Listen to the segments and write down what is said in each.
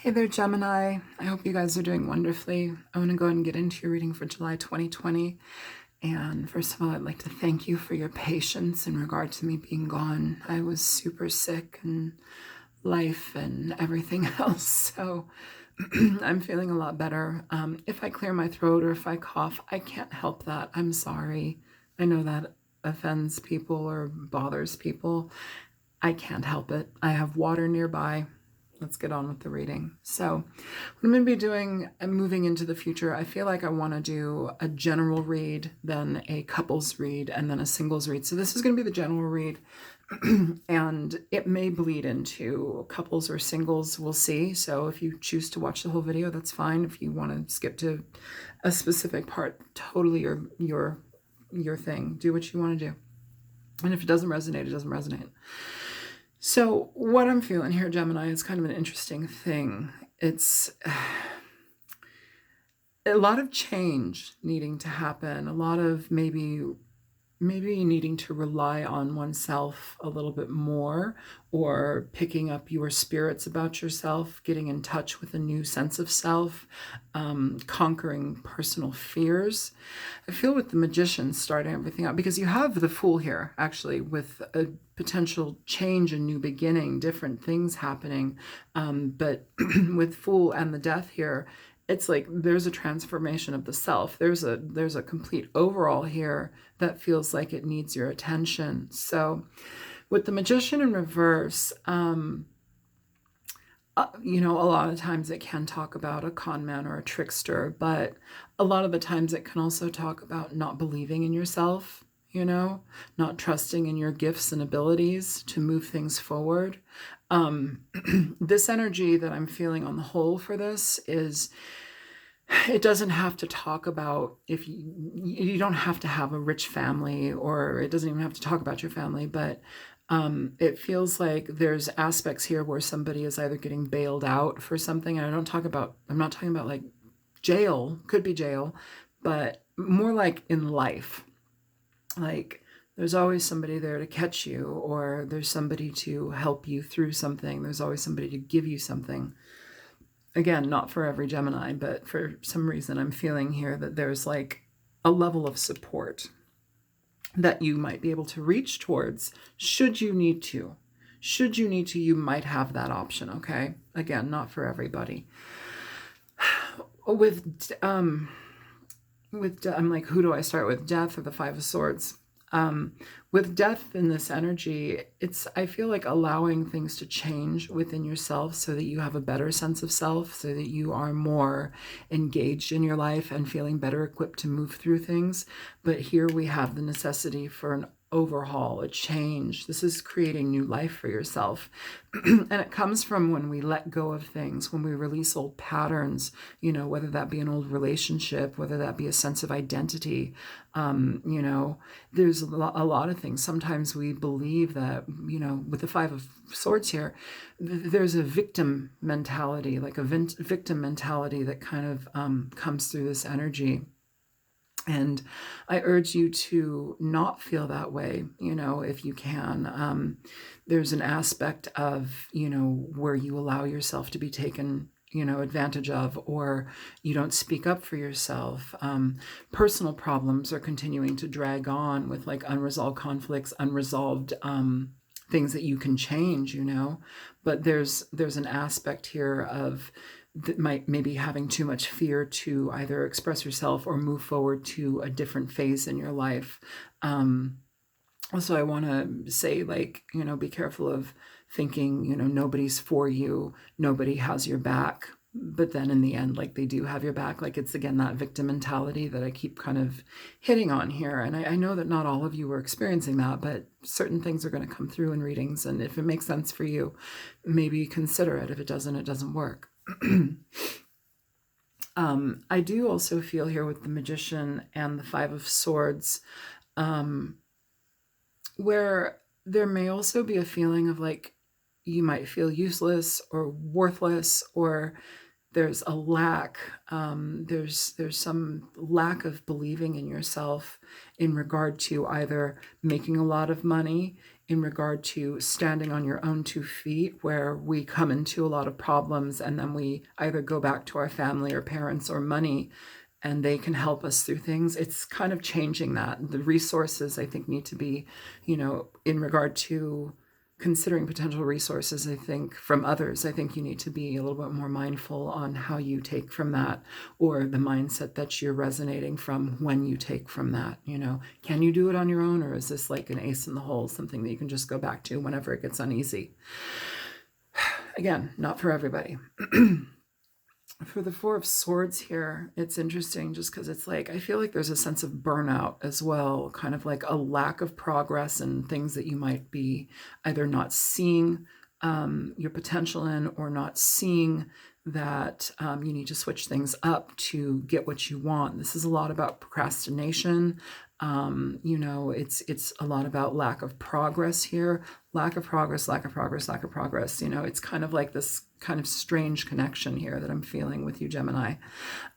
Hey there, Gemini. I hope you guys are doing wonderfully. I want to go ahead and get into your reading for July 2020. And first of all, I'd like to thank you for your patience in regard to me being gone. I was super sick and life and everything else. So I'm feeling a lot better. If I clear my throat or if I cough, I can't help that. I'm sorry. I know that offends people or bothers people. I can't help it. I have water nearby. Let's get on with the reading. So what I'm going to be doing, I'm moving into the future. I feel like I want to do a general read, then a couples read, and then a singles read. So this is going to be the general read, and it may bleed into couples or singles. We'll see. So if you choose to watch the whole video, that's fine. If you want to skip to a specific part, totally your thing. Do what you want to do. And if it doesn't resonate, it doesn't resonate. So what I'm feeling here, Gemini, is kind of an interesting thing. It's a lot of change needing to happen, a lot of maybe needing to rely on oneself a little bit more, or picking up your spirits about yourself, getting in touch with a new sense of self, conquering personal fears. I feel with the Magician starting everything out, because you have the Fool here, actually, with a potential change, a new beginning, different things happening. But with Fool and the Death here, it's like there's a transformation of the self. There's a complete overall here that feels like it needs your attention. So with the Magician in reverse, a lot of times it can talk about a con man or a trickster, but a lot of the times it can also talk about not believing in yourself, not trusting in your gifts and abilities to move things forward. This energy that I'm feeling on the whole for this is, it doesn't have to talk about, if you don't have to have a rich family, or it doesn't even have to talk about your family, but it feels like there's aspects here where somebody is either getting bailed out for something. And I'm not talking about like jail, could be jail, but more like in life. Like there's always somebody there to catch you, or there's somebody to help you through something. There's always somebody to give you something. Again, not for every Gemini, but for some reason I'm feeling here that there's like a level of support that you might be able to reach towards should you need to. Should you need to, you might have that option, okay? Again, not for everybody. I'm like, who do I start with? Death or the Five of Swords? With Death in this energy, I feel like allowing things to change within yourself so that you have a better sense of self, so that you are more engaged in your life and feeling better equipped to move through things. But here we have the necessity for an overhaul, a change. This is creating new life for yourself. And it comes from when we let go of things, when we release old patterns, whether that be an old relationship, whether that be a sense of identity. There's a lot of things. Sometimes we believe that, with the Five of Swords here, there's a victim mentality, like a victim mentality that kind of comes through this energy. And I urge you to not feel that way, if you can. There's an aspect of, where you allow yourself to be taken, advantage of, or you don't speak up for yourself. Personal problems are continuing to drag on with like unresolved conflicts, unresolved things that you can change, but there's an aspect here of that might maybe having too much fear to either express yourself or move forward to a different phase in your life. Also, I want to say, like, be careful of thinking, nobody's for you, nobody has your back. But then in the end, like, they do have your back. Like, it's again that victim mentality that I keep kind of hitting on here. And I know that not all of you are experiencing that, but certain things are going to come through in readings. And if it makes sense for you, maybe consider it. If it doesn't work. I do also feel here with the Magician and the Five of Swords, where there may also be a feeling of like you might feel useless or worthless, or there's a lack, there's some lack of believing in yourself in regard to either making a lot of money, in regard to standing on your own 2 feet, where we come into a lot of problems and then we either go back to our family or parents or money and they can help us through things. It's kind of changing that. The resources, I think, need to be, in regard to considering potential resources, I think, from others, I think you need to be a little bit more mindful on how you take from that, or the mindset that you're resonating from when you take from that. Can you do it on your own, or is this like an ace in the hole, something that you can just go back to whenever it gets uneasy? Again, not for everybody. For the Four of Swords here, it's interesting just because it's like, I feel like there's a sense of burnout as well, kind of like a lack of progress and things that you might be either not seeing your potential in, or not seeing that you need to switch things up to get what you want. This is a lot about procrastination. It's a lot about lack of progress here. Lack of progress. It's kind of like this kind of strange connection here that I'm feeling with you, Gemini.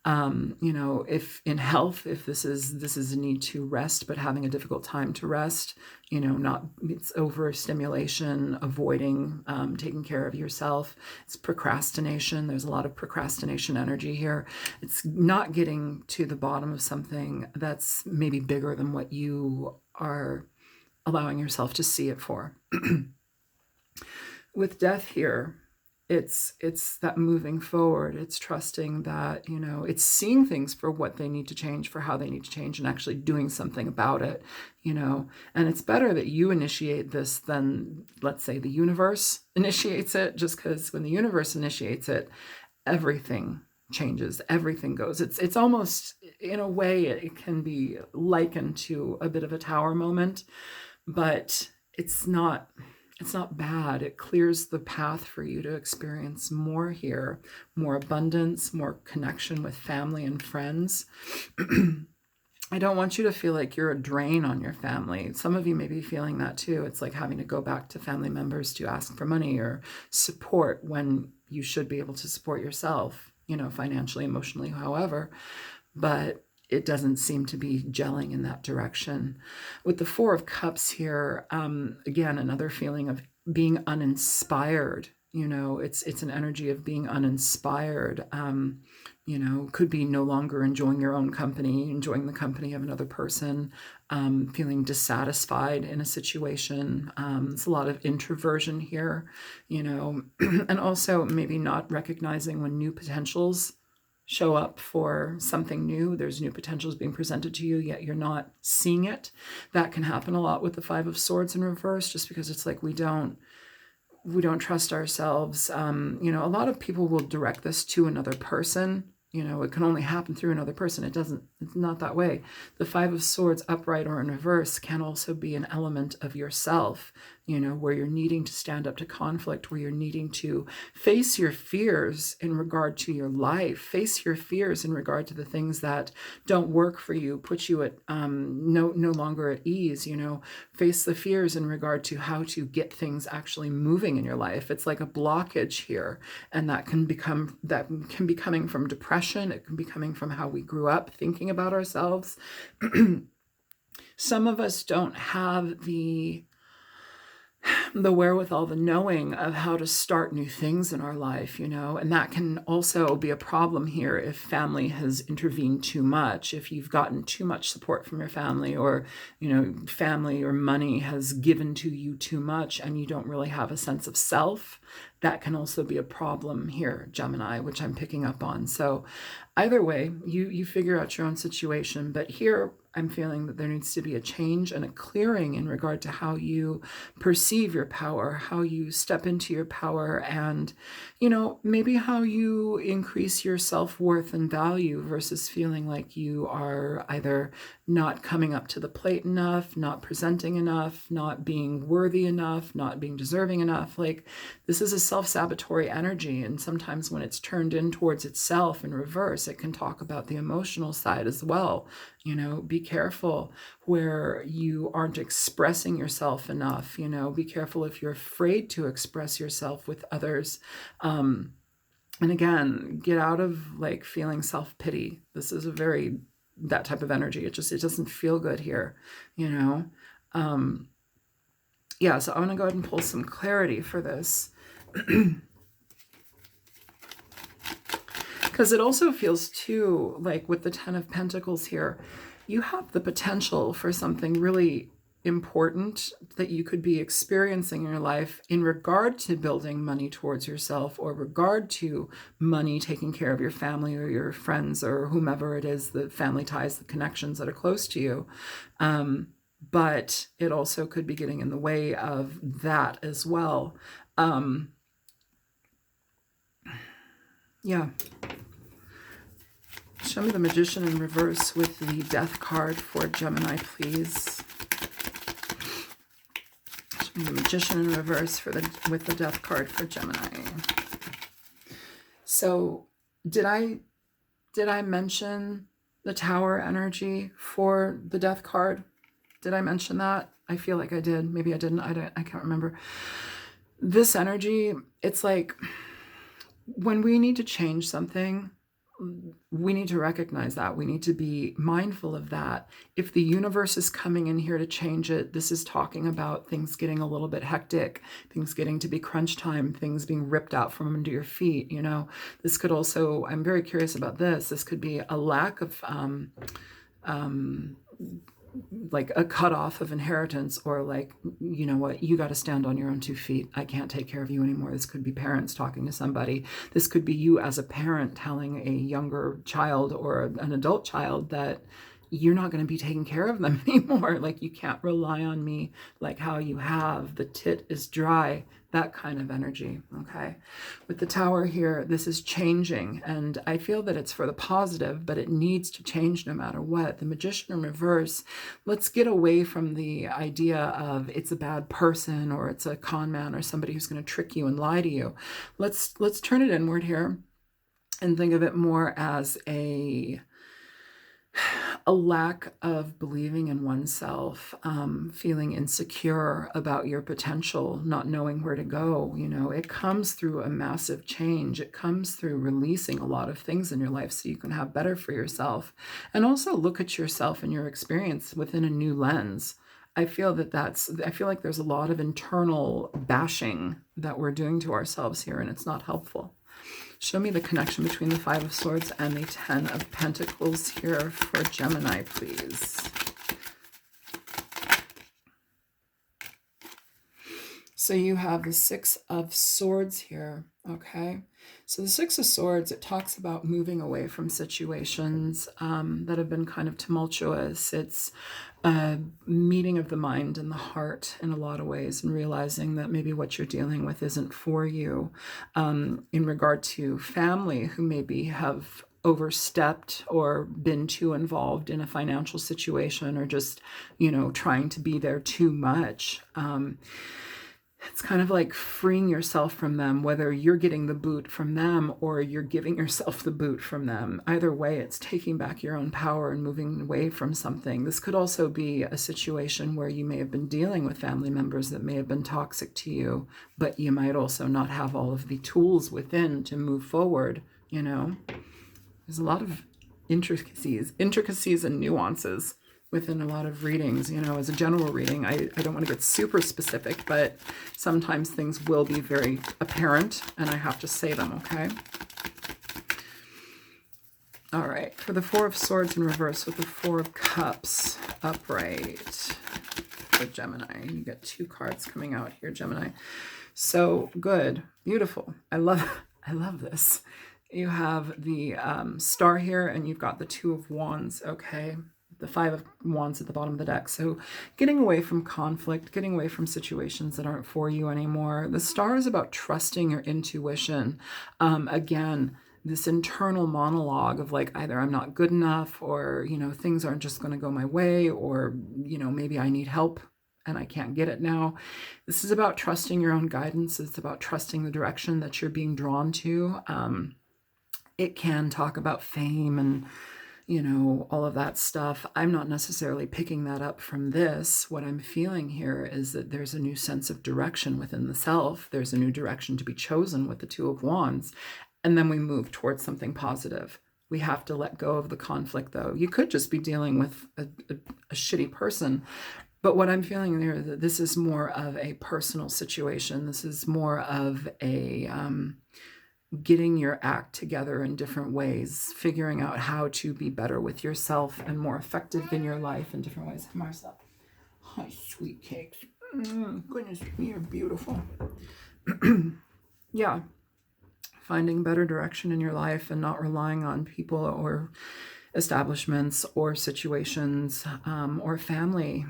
If in health, if this is a need to rest, but having a difficult time to rest, it's overstimulation, avoiding taking care of yourself. It's procrastination. There's a lot of procrastination energy here. It's not getting to the bottom of something that's maybe bigger than what you are allowing yourself to see it for. With death here, it's that moving forward. It's trusting that, it's seeing things for what they need to change, for how they need to change, and actually doing something about it, and it's better that you initiate this than, let's say, the universe initiates it, just because when the universe initiates it, everything changes, everything goes. It's almost, in a way, it can be likened to a bit of a tower moment, but it's not bad. It clears the path for you to experience more here, more abundance, more connection with family and friends. I don't want you to feel like you're a drain on your family. Some of you may be feeling that too. It's like having to go back to family members to ask for money or support when you should be able to support yourself, financially, emotionally, however. But it doesn't seem to be gelling in that direction. With the Four of Cups here, again, another feeling of being uninspired. It's an energy of being uninspired. Could be no longer enjoying your own company, enjoying the company of another person, feeling dissatisfied in a situation. There's a lot of introversion here, and also maybe not recognizing when new potentials show up for something new. There's new potentials being presented to you, yet you're not seeing it. That can happen a lot with the Five of Swords in reverse, just because it's like we don't trust ourselves. A lot of people will direct this to another person. It can only happen through another person. It's not that way. The Five of Swords, upright or in reverse, can also be an element of yourself, where you're needing to stand up to conflict, where you're needing to face your fears in regard to your life, face your fears in regard to the things that don't work for you, put you at no longer at ease, face the fears in regard to how to get things actually moving in your life. It's like a blockage here, and that can be coming from depression. It can be coming from how we grew up thinking about ourselves. Some of us don't have the wherewithal, the knowing of how to start new things in our life, and that can also be a problem here if family has intervened too much, if you've gotten too much support from your family, or, family or money has given to you too much and you don't really have a sense of self. That can also be a problem here, Gemini, which I'm picking up on. So either way, you figure out your own situation, but here I'm feeling that there needs to be a change and a clearing in regard to how you perceive your power, how you step into your power, and, maybe how you increase your self-worth and value versus feeling like you are either not coming up to the plate enough, not presenting enough, not being worthy enough, not being deserving enough. Like, this is a self-sabotatory energy, and sometimes when it's turned in towards itself in reverse, it can talk about the emotional side as well. Be careful where you aren't expressing yourself enough. Be careful if you're afraid to express yourself with others. And again, get out of like feeling self-pity. This is that type of energy. It doesn't feel good here, yeah, so I'm going to go ahead and pull some clarity for this. Because it also feels too, like with the Ten of Pentacles here, you have the potential for something really important that you could be experiencing in your life in regard to building money towards yourself, or regard to money taking care of your family or your friends or whomever it is, the family ties, the connections that are close to you. But it also could be getting in the way of that as well. Yeah. Show me the Magician in reverse with the Death card for Gemini, please. Show me the Magician in reverse with the Death card for Gemini. So, did I mention the Tower energy for the Death card? Did I mention that? I feel like I did. Maybe I didn't. I can't remember. This energy, it's like when we need to change something, we need to recognize that. We need to be mindful of that. If the universe is coming in here to change it, this is talking about things getting a little bit hectic, things getting to be crunch time, things being ripped out from under your feet. You know, this could also, I'm very curious about this. This could be a lack of, like a cutoff of inheritance, or like, you know what, you got to stand on your own 2 feet. I can't take care of you anymore. This could be parents talking to somebody. This could be you as a parent telling a younger child or an adult child that you're not going to be taking care of them anymore. Like, you can't rely on me like how you have. The tit is dry. That kind of energy, okay? With the Tower here, this is changing, and I feel that it's for the positive, but it needs to change no matter what. The Magician in reverse, let's get away from the idea of it's a bad person or it's a con man or somebody who's going to trick you and lie to you. Let's turn it inward here and think of it more as a lack of believing in oneself, feeling insecure about your potential, not knowing where to go. You know, it comes through a massive change. It comes through releasing a lot of things in your life so you can have better for yourself. And also look at yourself and your experience within a new lens. I feel like there's a lot of internal bashing that we're doing to ourselves here, and it's not helpful. Show me the connection between the Five of Swords and the Ten of Pentacles here for Gemini, please. So you have the Six of Swords here, okay? So the Six of Swords, it talks about moving away from situations that have been kind of tumultuous. It's a meeting of the mind and the heart in a lot of ways, and realizing that maybe what you're dealing with isn't for you. In regard to family who maybe have overstepped or been too involved in a financial situation, or just, you know, trying to be there too much. It's kind of like freeing yourself from them, whether you're getting the boot from them or you're giving yourself the boot from them. Either way, it's taking back your own power and moving away from something. This could also be a situation where you may have been dealing with family members that may have been toxic to you, but you might also not have all of the tools within to move forward, you know? There's a lot of intricacies and nuances within a lot of readings. You know, as a general reading, I don't want to get super specific, but sometimes things will be very apparent and I have to say them, okay? All right, for the Four of Swords in reverse with the Four of Cups upright for Gemini. You get 2 cards coming out here, Gemini. So good, beautiful. I love this. You have the Star here, and you've got the Two of Wands, okay? The Five of Wands at the bottom of the deck. So getting away from conflict, getting away from situations that aren't for you anymore. The Star is about trusting your intuition. Again, this internal monologue of like, either I'm not good enough, or, you know, things aren't just going to go my way, or, you know, maybe I need help and I can't get it now. This is about trusting your own guidance. It's about trusting the direction that you're being drawn to. It can talk about fame and, you know, all of that stuff. I'm not necessarily picking that up from this. What I'm feeling here is that there's a new sense of direction within the self. There's a new direction to be chosen with the Two of Wands. And then we move towards something positive. We have to let go of the conflict, though. You could just be dealing with a shitty person, But what I'm feeling there, that this is more of a personal situation. This is more of a getting your act together in different ways, figuring out how to be better with yourself and more effective in your life in different ways. Marcel, hi, sweet cakes. Goodness, you're beautiful. Yeah, finding better direction in your life and not relying on people or establishments or situations or family.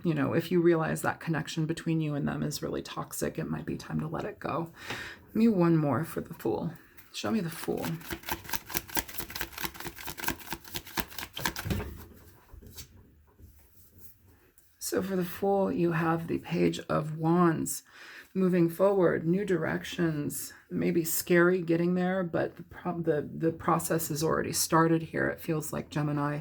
You know, if you realize that connection between you and them is really toxic, it might be time to let it go. Give me one more for the Fool. Show me the Fool. So for the Fool, you have the Page of Wands. Moving forward, new directions, maybe scary getting there, but the process has already started here. It feels like, Gemini.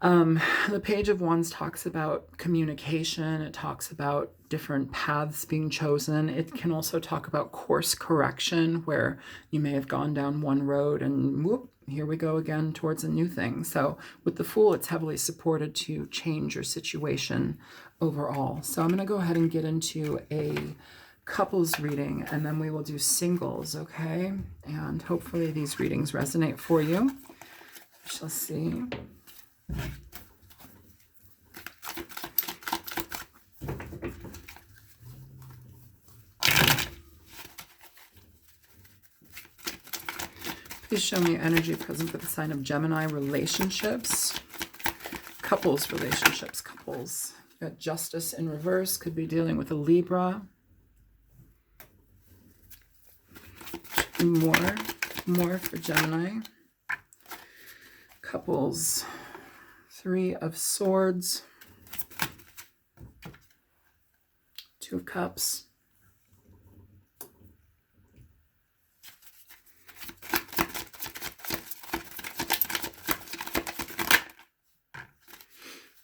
The Page of Wands talks about communication. It talks about different paths being chosen. It can also talk about course correction, where you may have gone down one road and whoop, here we go again towards a new thing. So with the Fool, it's heavily supported to change your situation overall. So I'm going to go ahead and get into a couples reading, and then we will do singles, okay? And hopefully these readings resonate for you. We shall see. Please show me energy present for the sign of Gemini. Relationships, couples, relationships, couples. You got Justice in reverse, could be dealing with a Libra. More for Gemini. Couples, Three of Swords, Two of Cups,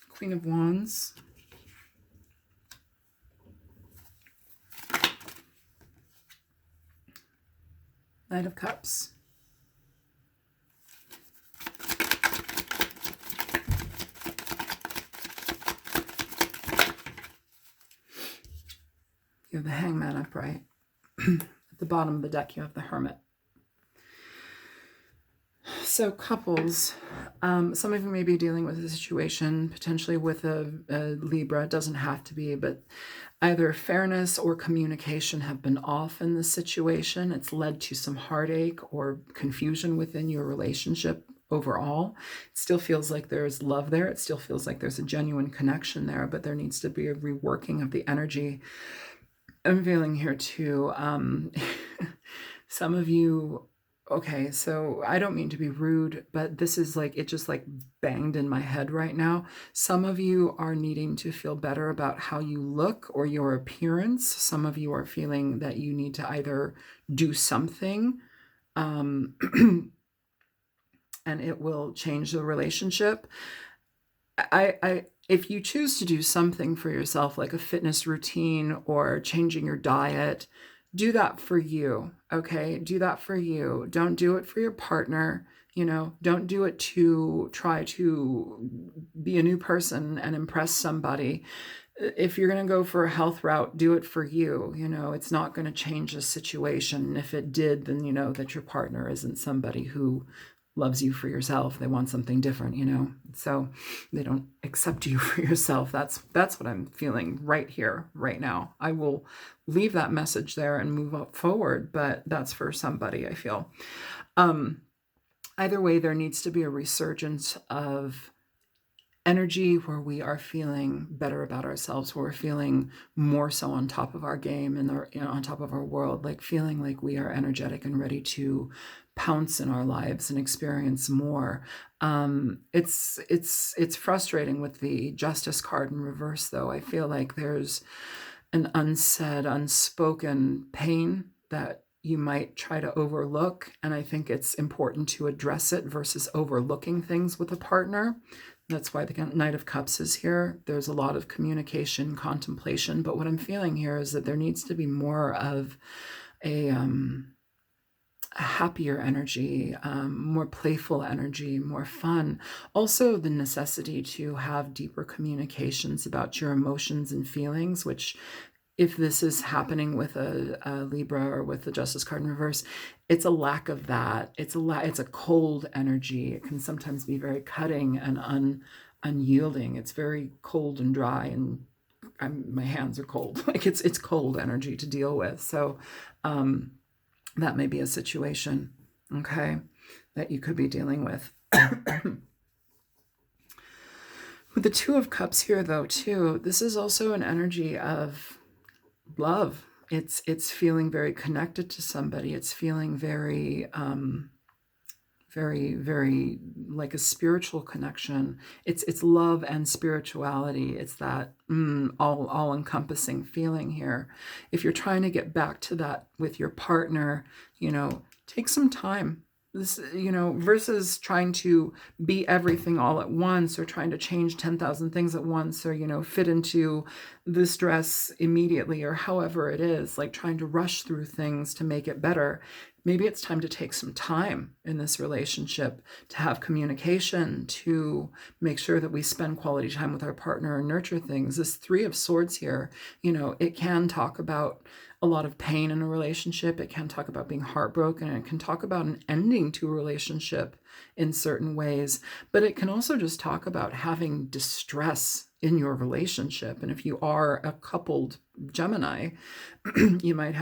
Queen of Wands, Knight of Cups, you have the Hangman upright. At the bottom of the deck, you have the Hermit. So couples, some of you may be dealing with a situation potentially with a Libra. It doesn't have to be, but either fairness or communication have been off in this situation. It's led to some heartache or confusion within your relationship overall. It still feels like there's love there. It still feels like there's a genuine connection there, but there needs to be a reworking of the energy. I'm feeling here too. Some of you, okay, so I don't mean to be rude, but this is like, it just like banged in my head right now. Some of you are needing to feel better about how you look or your appearance. Some of you are feeling that you need to either do something and it will change the relationship. If you choose to do something for yourself, like a fitness routine or changing your diet, do that for you, okay? Do that for you. Don't do it for your partner, you know? Don't do it to try to be a new person and impress somebody. If you're going to go for a health route, do it for you, you know? It's not going to change the situation. If it did, then you know that your partner isn't somebody who loves you for yourself. They want something different, you know? So they don't accept you for yourself. That's what I'm feeling right here, right now. I will leave that message there and move up forward, but that's for somebody, I feel. Either way, there needs to be a resurgence of energy where we are feeling better about ourselves, where we're feeling more so on top of our game and on top of our world, like feeling like we are energetic and ready to pounce in our lives and experience more. It's frustrating with the Justice card in reverse, though. I feel like there's an unsaid, unspoken pain that you might try to overlook, and I think it's important to address it versus overlooking things with a partner. That's why the Knight of Cups is here. There's a lot of communication, contemplation, but what I'm feeling here is that there needs to be more of a a happier energy, more playful energy, more fun. Also, the necessity to have deeper communications about your emotions and feelings, which, if this is happening with a Libra or with the Justice card in reverse, it's a lack of that. It's a cold energy. It can sometimes be very cutting and unyielding. It's very cold and dry, and my hands are cold. Like it's cold energy to deal with. So that may be a situation, okay, that you could be dealing with. With the Two of Cups here, though, too, this is also an energy of love. It's feeling very connected to somebody. It's feeling very, very like a spiritual connection. It's love and spirituality. It's that all-encompassing feeling here. If you're trying to get back to that with your partner, take some time. This, versus trying to be everything all at once, or trying to change 10,000 things at once, or, fit into this dress immediately, or however it is, like trying to rush through things to make it better. Maybe it's time to take some time in this relationship, to have communication, to make sure that we spend quality time with our partner and nurture things. This Three of Swords here, it can talk about a lot of pain in a relationship. It can talk about being heartbroken. It can talk about an ending to a relationship in certain ways. But it can also just talk about having distress in your relationship. And if you are a coupled Gemini, you might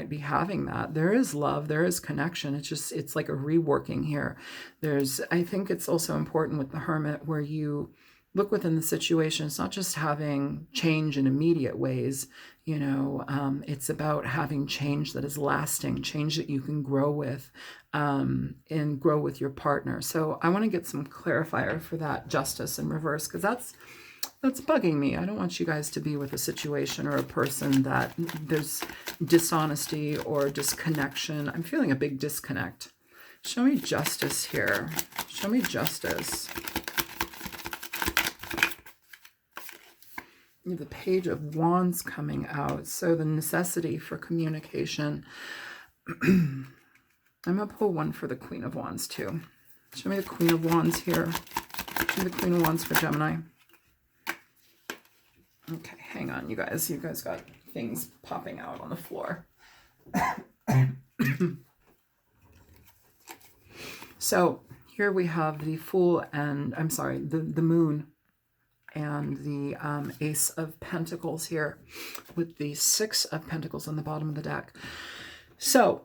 be having that. There is love, there is connection. It's like a reworking here. I think it's also important with the Hermit, where you look within the situation. It's not just having change in immediate ways, it's about having change that is lasting, change that you can grow with, and grow with your partner. So I want to get some clarifier for that Justice in reverse, because that's bugging me. I don't want you guys to be with a situation or a person that there's dishonesty or disconnection. I'm feeling a big disconnect. Show me Justice here. Show me Justice. The Page of Wands coming out. So the necessity for communication. I'm going to pull one for the Queen of Wands too. Show me the Queen of Wands here. Show me the Queen of Wands for Gemini. Okay, hang on, you guys. You guys got things popping out on the floor. So here we have the Fool and, the Moon, and the Ace of Pentacles here, with the Six of Pentacles on the bottom of the deck. So,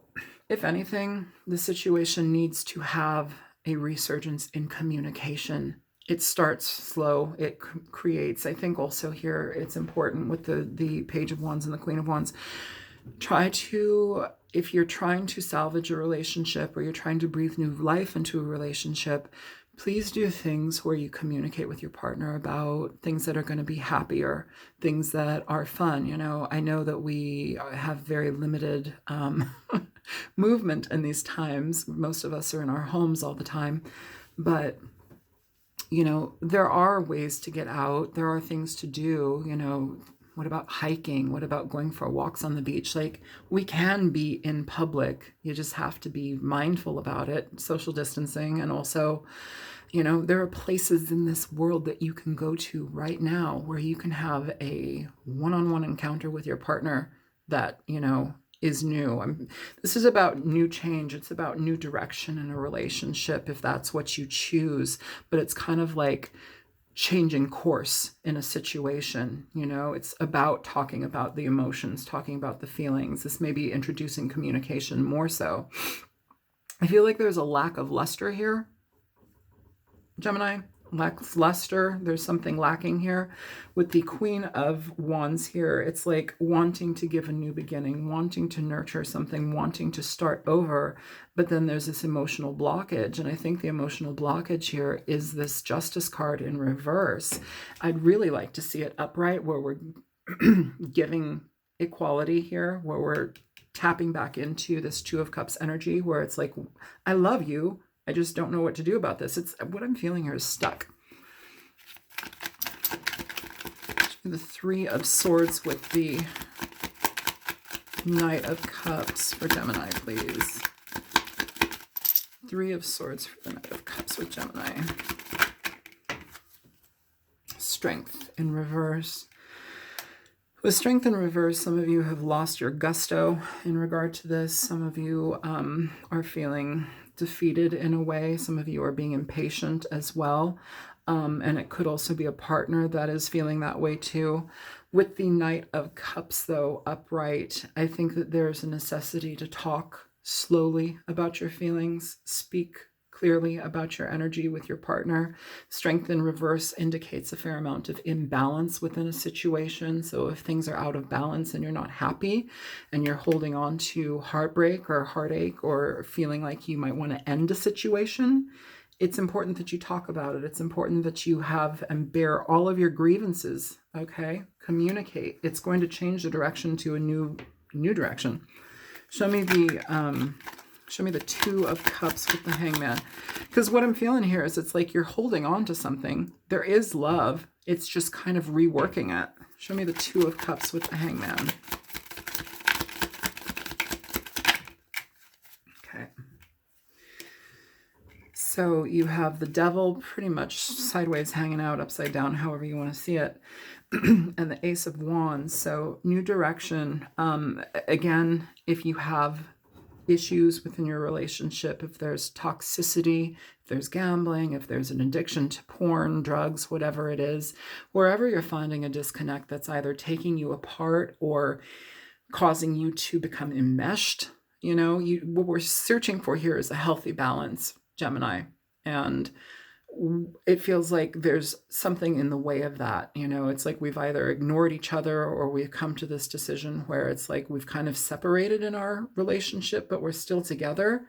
if anything, the situation needs to have a resurgence in communication. It starts slow. It creates, I think also here, it's important with the Page of Wands and the Queen of Wands. If you're trying to salvage a relationship, or you're trying to breathe new life into a relationship, please do things where you communicate with your partner about things that are going to be happier, things that are fun. I know that we have very limited movement in these times. Most of us are in our homes all the time. But, there are ways to get out. There are things to do. What about hiking? What about going for walks on the beach? Like, we can be in public. You just have to be mindful about it, social distancing. And also, there are places in this world that you can go to right now where you can have a one-on-one encounter with your partner that, is new. This is about new change. It's about new direction in a relationship, if that's what you choose. But it's kind of like changing course in a situation. It's about talking about the emotions, talking about the feelings. This may be introducing communication more so. I feel like there's a lack of luster here, Gemini. Lacks luster. There's something lacking here. With the Queen of Wands here, it's like wanting to give a new beginning, wanting to nurture something, wanting to start over. But then there's this emotional blockage. And I think the emotional blockage here is this Justice card in reverse. I'd really like to see it upright, where we're giving equality here, where we're tapping back into this Two of Cups energy, where it's like, I love you, I just don't know what to do about this. It's what I'm feeling here is stuck. The Three of Swords with the Knight of Cups for Gemini, please. Three of Swords for the Knight of Cups with Gemini. Strength in reverse. With Strength in reverse, some of you have lost your gusto in regard to this. Some of you are feeling defeated in a way. Some of you are being impatient as well. And it could also be a partner that is feeling that way too. With the Knight of Cups, though, upright, I think that there's a necessity to talk slowly about your feelings, speak clearly about your energy with your partner. Strength in reverse indicates a fair amount of imbalance within a situation. So if things are out of balance and you're not happy and you're holding on to heartbreak or heartache or feeling like you might want to end a situation, it's important that you talk about it. It's important that you have and bear all of your grievances, okay? Communicate. It's going to change the direction to a new direction. Show me the Two of Cups with the Hangman. Because what I'm feeling here is it's like you're holding on to something. There is love. It's just kind of reworking it. Show me the Two of Cups with the Hangman. Okay. So you have the Devil pretty much sideways hanging out, upside down, however you want to see it. And the Ace of Wands. So new direction. Again, if you have issues within your relationship, if there's toxicity, if there's gambling, if there's an addiction to porn, drugs, whatever it is, wherever you're finding a disconnect that's either taking you apart or causing you to become enmeshed, you know, what we're searching for here is a healthy balance, Gemini. And it feels like there's something in the way of that. You know, it's like we've either ignored each other or we've come to this decision where it's like we've kind of separated in our relationship, but we're still together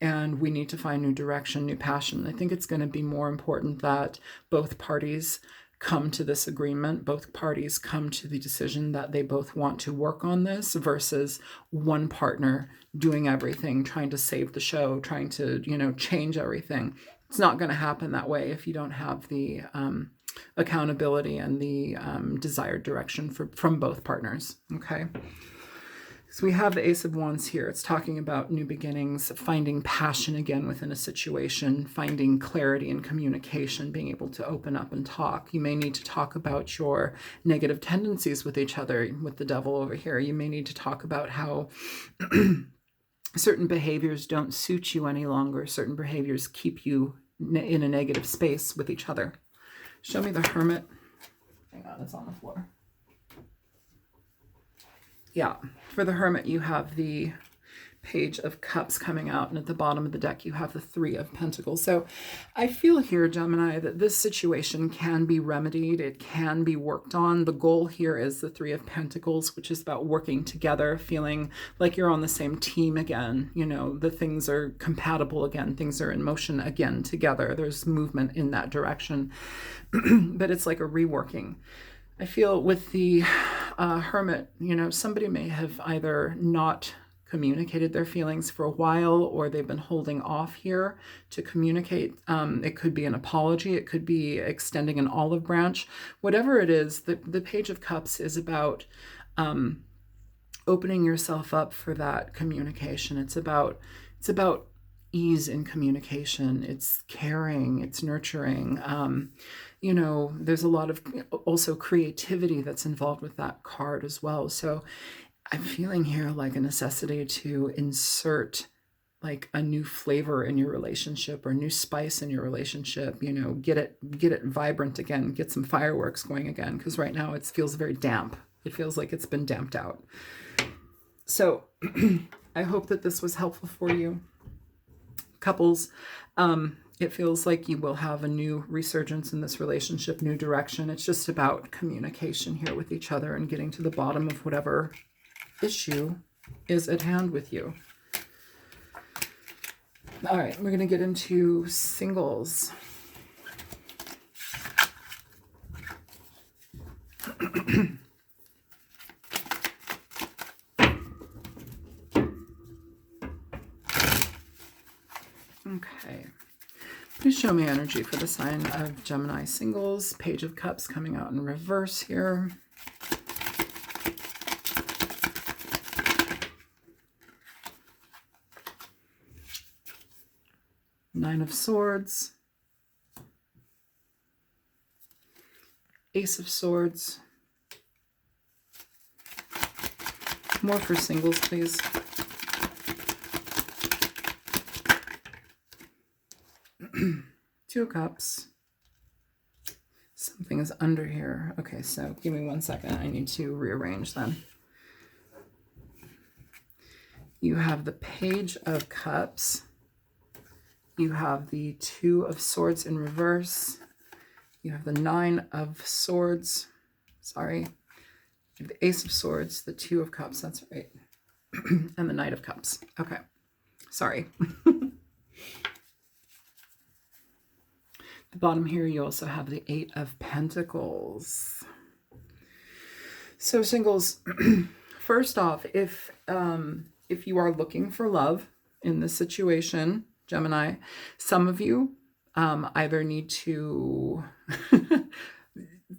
and we need to find new direction, new passion. I think it's going to be more important that both parties come to this agreement, both parties come to the decision that they both want to work on this versus one partner doing everything, trying to save the show, trying to, you know, change everything. It's not going to happen that way if you don't have the accountability and the desired direction from both partners, okay? So we have the Ace of Wands here. It's talking about new beginnings, finding passion again within a situation, finding clarity in communication, being able to open up and talk. You may need to talk about your negative tendencies with each other, with the Devil over here. You may need to talk about how certain behaviors don't suit you any longer. Certain behaviors keep you in a negative space with each other. Show me the Hermit. Hang on, it's on the floor. Yeah, for the Hermit, you have the Page of Cups coming out, and at the bottom of the deck, you have the Three of Pentacles. So I feel here, Gemini, that this situation can be remedied. It can be worked on. The goal here is the Three of Pentacles, which is about working together, feeling like you're on the same team again. You know, the things are compatible again. Things are in motion again together. There's movement in that direction, but it's like a reworking. I feel with the Hermit, you know, somebody may have either not communicated their feelings for a while, or they've been holding off here to communicate. It could be an apology. It could be extending an olive branch. Whatever it is, the Page of Cups is about opening yourself up for that communication. It's about ease in communication. It's caring. It's nurturing. You know, there's a lot of also creativity that's involved with that card as well. So I'm feeling here like a necessity to insert like a new flavor in your relationship or new spice in your relationship, you know, get it vibrant again, get some fireworks going again. Because right now it feels very damp. It feels like it's been damped out. So I hope that this was helpful for you. Couples, it feels like you will have a new resurgence in this relationship, new direction. It's just about communication here with each other and getting to the bottom of whatever issue is at hand with you. All right, we're going to get into singles. Okay. Please show me energy for the sign of Gemini singles. Page of Cups coming out in reverse here. Nine of Swords, Ace of Swords. More for singles, please. Two of Cups. Something is under here. Okay, so give me 1 second. I need to rearrange then. You have the Page of Cups. You have the Two of Swords in reverse. You have the Nine of Swords. Sorry. You have the Ace of Swords, the Two of Cups. That's right. And the Knight of Cups. Okay. Sorry. The bottom here, you also have the Eight of Pentacles. So singles, first off, if you are looking for love in this situation, Gemini, some of you either need to,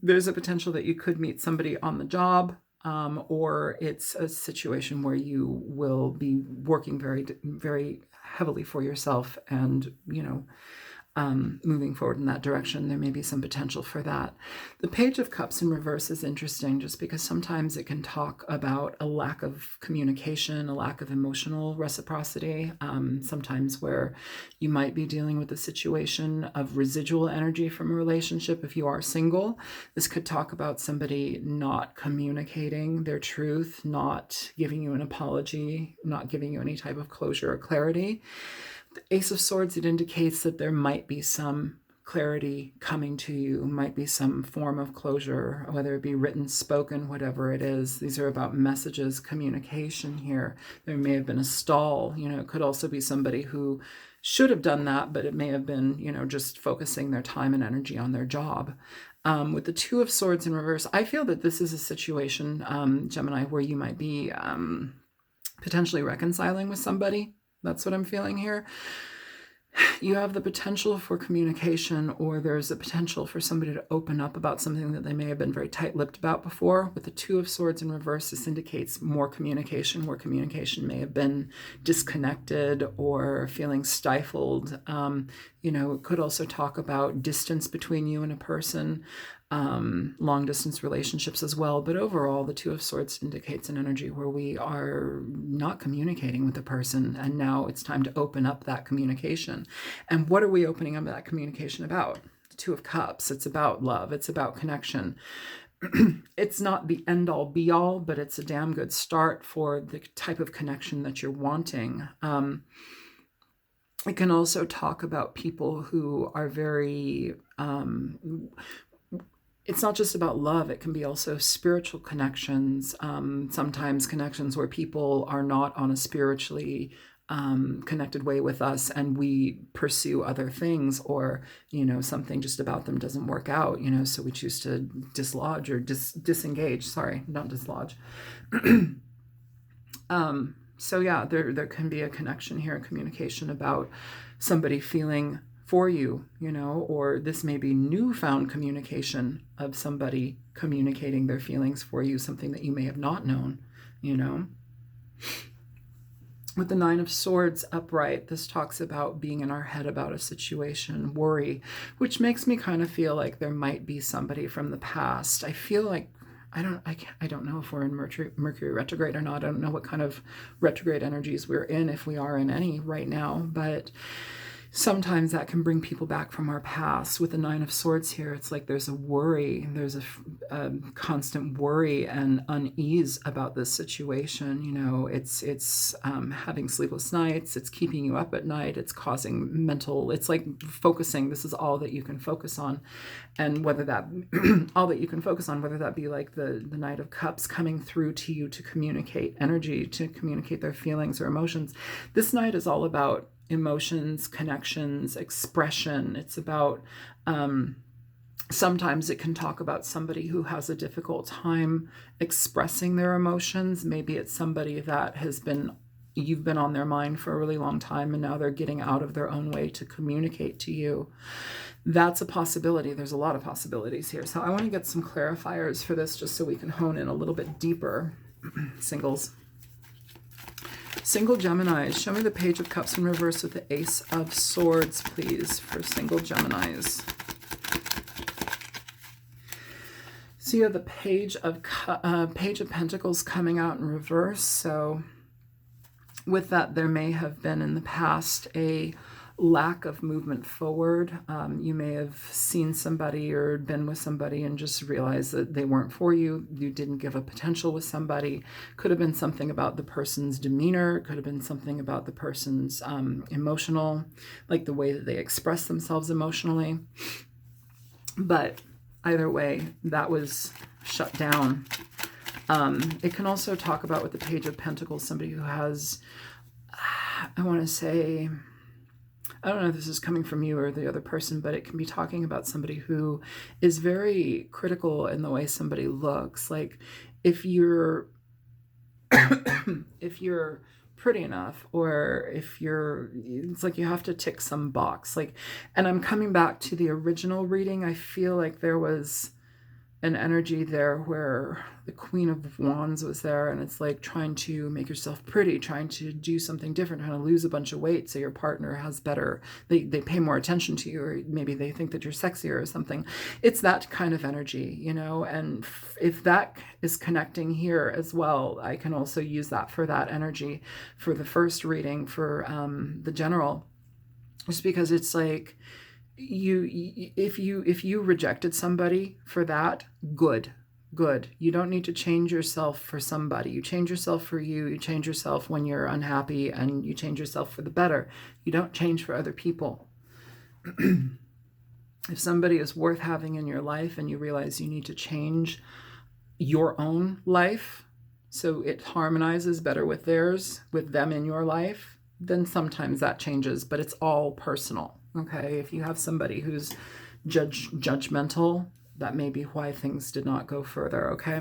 there's a potential that you could meet somebody on the job, or it's a situation where you will be working very, very heavily for yourself and, you know, moving forward in that direction. There may be some potential for that. The Page of Cups in reverse is interesting just because sometimes it can talk about a lack of communication, a lack of emotional reciprocity, sometimes where you might be dealing with a situation of residual energy from a relationship. If you are single, this could talk about somebody not communicating their truth, not giving you an apology, not giving you any type of closure or clarity. The Ace of Swords, it indicates that there might be some clarity coming to you, might be some form of closure, whether it be written, spoken, whatever it is. These are about messages, communication here. There may have been a stall. You know, it could also be somebody who should have done that, but it may have been, you know, just focusing their time and energy on their job. With the Two of Swords in reverse, I feel that this is a situation, Gemini, where you might be potentially reconciling with somebody. That's what I'm feeling here. You have the potential for communication, or there's a potential for somebody to open up about something that they may have been very tight-lipped about before. With the Two of Swords in reverse, this indicates more communication, where communication may have been disconnected or feeling stifled. You know, it could also talk about distance between you and a person, long-distance relationships as well. But overall, the Two of Swords indicates an energy where we are not communicating with the person, and now it's time to open up that communication. And what are we opening up that communication about? The Two of Cups. It's about love. It's about connection. It's not the end-all be-all, but it's a damn good start for the type of connection that you're wanting. It can also talk about people who are very... it's not just about love. It can be also spiritual connections, sometimes connections where people are not on a spiritually connected way with us, and we pursue other things, or, you know, something just about them doesn't work out, you know, so we choose to dislodge or disengage. Sorry, not dislodge. So yeah, there can be a connection here, a communication about somebody feeling for you, you know, or this may be newfound communication of somebody communicating their feelings for you, something that you may have not known, you know. With the Nine of Swords upright, this talks about being in our head about a situation, worry, which makes me kind of feel like there might be somebody from the past. I feel like I don't know if we're in Mercury retrograde or not. I don't know what kind of retrograde energies we're in, if we are in any right now, but sometimes that can bring people back from our past. With the Nine of Swords here, it's like there's a worry, there's a constant worry and unease about this situation. You know, it's having sleepless nights, it's keeping you up at night, it's causing mental, it's like focusing, this is all that you can focus on. And whether that, all that you can focus on, whether that be like the Knight of Cups coming through to you to communicate energy, to communicate their feelings or emotions. This night is all about emotions, connections, expression. It's about, sometimes it can talk about somebody who has a difficult time expressing their emotions. Maybe it's somebody that you've been on their mind for a really long time, and now they're getting out of their own way to communicate to you. That's a possibility. There's a lot of possibilities here. So I want to get some clarifiers for this just so we can hone in a little bit deeper, singles. Single Geminis, show me the Page of Cups in reverse with the Ace of Swords, please, for single Geminis. So you have the Page of Pentacles coming out in reverse. So with that, there may have been in the past a lack of movement forward. You may have seen somebody or been with somebody and just realized that they weren't for you. You didn't give a potential with somebody. Could have been something about the person's demeanor. Could have been something about the person's emotional, like the way that they express themselves emotionally. But either way, that was shut down. It can also talk about with the Page of Pentacles, somebody who has, I want to say, I don't know if this is coming from you or the other person, but it can be talking about somebody who is very critical in the way somebody looks. Like if you're if you're pretty enough, or if you're, it's like you have to tick some box. Like, and I'm coming back to the original reading. I feel like there was an energy there where the Queen of Wands was there, and it's like trying to make yourself pretty, trying to do something different, trying to lose a bunch of weight so your partner has better, they pay more attention to you, or maybe they think that you're sexier or something. It's that kind of energy, you know, and if that is connecting here as well, I can also use that for that energy for the first reading for the general, just because it's like, if you rejected somebody for that, good. You don't need to change yourself for somebody. You change yourself for you. You change yourself when you're unhappy, and you change yourself for the better. You don't change for other people. If somebody is worth having in your life and you realize you need to change your own life so it harmonizes better with theirs, with them in your life, then sometimes that changes, but it's all personal. Okay, if you have somebody who's judgmental, that may be why things did not go further, okay?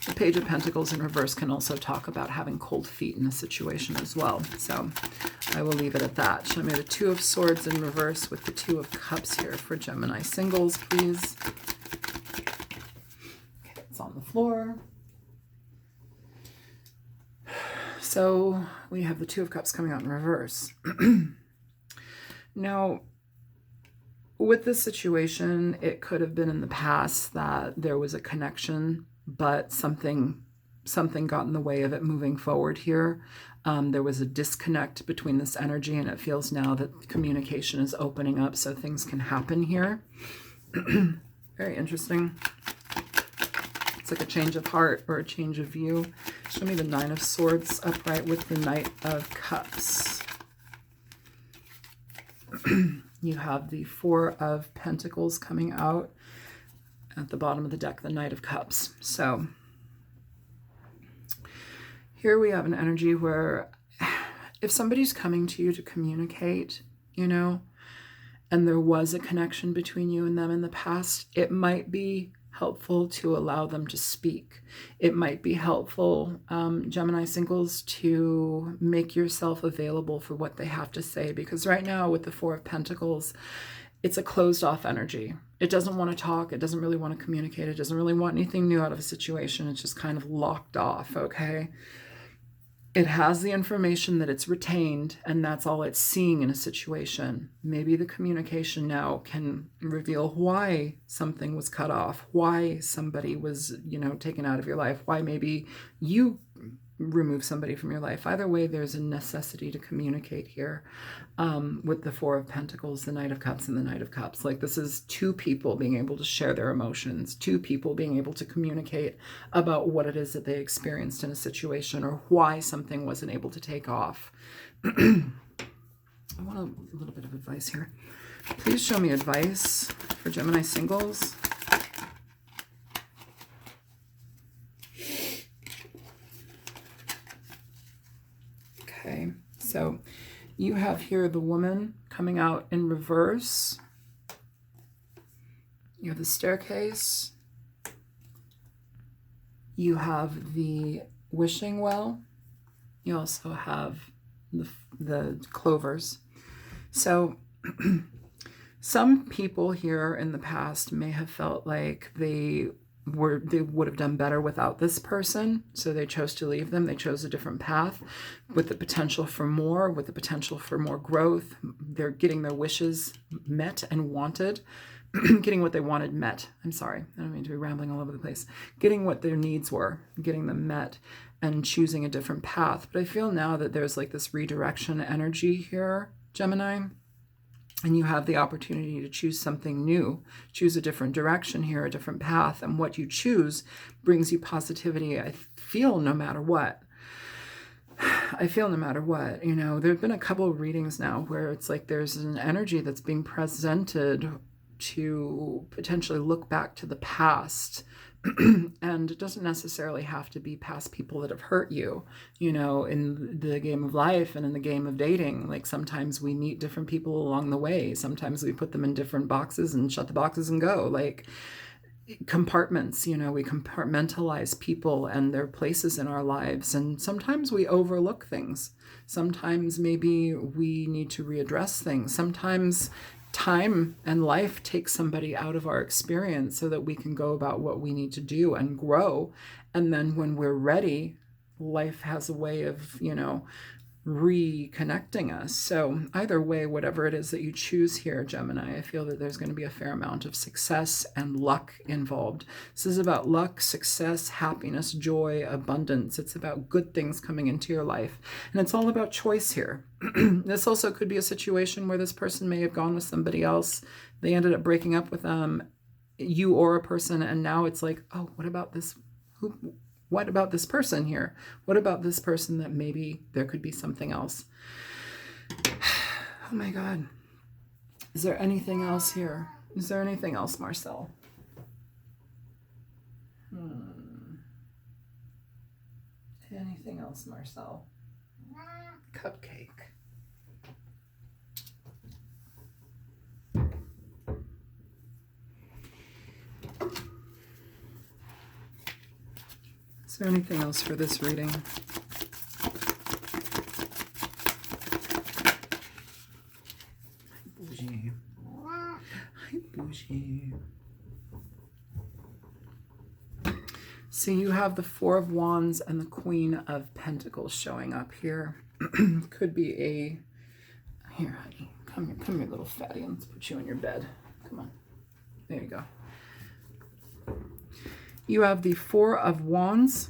The Page of Pentacles in reverse can also talk about having cold feet in a situation as well. So I will leave it at that. Show me the Two of Swords in reverse with the Two of Cups here for Gemini singles, please. Okay, it's on the floor. So we have the Two of Cups coming out in reverse. Now, with this situation, it could have been in the past that there was a connection, but something got in the way of it moving forward here. There was a disconnect between this energy, and it feels now that communication is opening up so things can happen here. Very interesting. It's like a change of heart or a change of view. Show me the Nine of Swords upright with the Knight of Cups. You have the Four of Pentacles coming out at the bottom of the deck, the Knight of Cups. So here we have an energy where if somebody's coming to you to communicate, you know, and there was a connection between you and them in the past, it might be helpful to allow them to speak. It might be helpful, Gemini singles, to make yourself available for what they have to say, because right now with the Four of Pentacles, it's a closed off energy. It doesn't want to talk. It doesn't really want to communicate. It doesn't really want anything new out of a situation. It's just kind of locked off, okay? It has the information that it's retained, and that's all it's seeing in a situation. Maybe the communication now can reveal why something was cut off, why somebody was, you know, taken out of your life, why maybe you remove somebody from your life. Either way, there's a necessity to communicate here with the Four of Pentacles, the Knight of Cups, and the Knight of Cups. Like, this is two people being able to share their emotions, two people being able to communicate about what it is that they experienced in a situation or why something wasn't able to take off. I want a little bit of advice here. Please show me advice for Gemini singles. Okay, so you have here the Woman coming out in reverse. You have the Staircase. You have the Wishing Well. You also have the Clovers. So some people here in the past may have felt like they they would have done better without this person, so they chose to leave them. They chose a different path with the potential for more, with the potential for more growth. They're getting their wishes met and wanted. Getting what they wanted met. I'm sorry, I don't mean to be rambling all over the place. Getting what their needs were, getting them met, and choosing a different path. But I feel now that there's like this redirection energy here, Gemini, and you have the opportunity to choose something new, choose a different direction here, a different path, and what you choose brings you positivity, I feel, no matter what. I feel no matter what, you know, there have been a couple of readings now where it's like there's an energy that's being presented to potentially look back to the past. And it doesn't necessarily have to be past people that have hurt you, you know, in the game of life and in the game of dating. Like sometimes we meet different people along the way. Sometimes we put them in different boxes and shut the boxes and go. Like compartments, you know, we compartmentalize people and their places in our lives. And sometimes we overlook things. Sometimes maybe we need to readdress things. Sometimes time and life takes somebody out of our experience so that we can go about what we need to do and grow. And then when we're ready, life has a way of, you know, reconnecting us. So either way, whatever it is that you choose here, Gemini, I feel that there's going to be a fair amount of success and luck involved. This is about luck, success, happiness, joy, abundance. It's about good things coming into your life. And it's all about choice here. This also could be a situation where this person may have gone with somebody else. They ended up breaking up with you or a person. And now it's like, oh, what about this? What about this person here? What about this person that maybe there could be something else? Oh my God. Is there anything else here? Is there anything else, Marcel? Anything else, Marcel? Cupcake. Is there anything else for this reading? Hi, Bougie. Hi, Bougie. So you have the Four of Wands and the Queen of Pentacles showing up here. Could be a... Here, honey. Come here, little fatty. Let's put you in your bed. Come on. There you go. You have the Four of Wands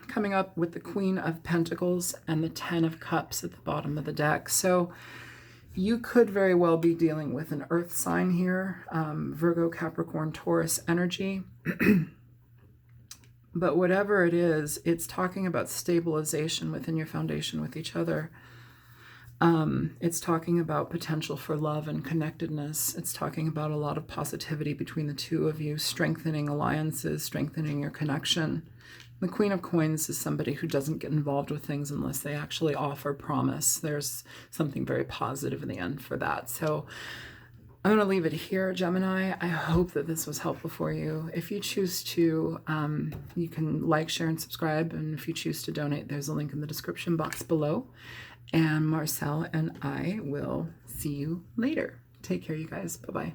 coming up with the Queen of Pentacles and the Ten of Cups at the bottom of the deck. So you could very well be dealing with an earth sign here, Virgo, Capricorn, Taurus energy. But whatever it is, it's talking about stabilization within your foundation with each other. It's talking about potential for love and connectedness. It's talking about a lot of positivity between the two of you, strengthening alliances, strengthening your connection. The Queen of Coins is somebody who doesn't get involved with things unless they actually offer promise. There's something very positive in the end for that. So I'm going to leave it here, Gemini. I hope that this was helpful for you. If you choose to, you can like, share, and subscribe. And if you choose to donate, there's a link in the description box below. And Marcel and I will see you later. Take care, you guys. Bye-bye.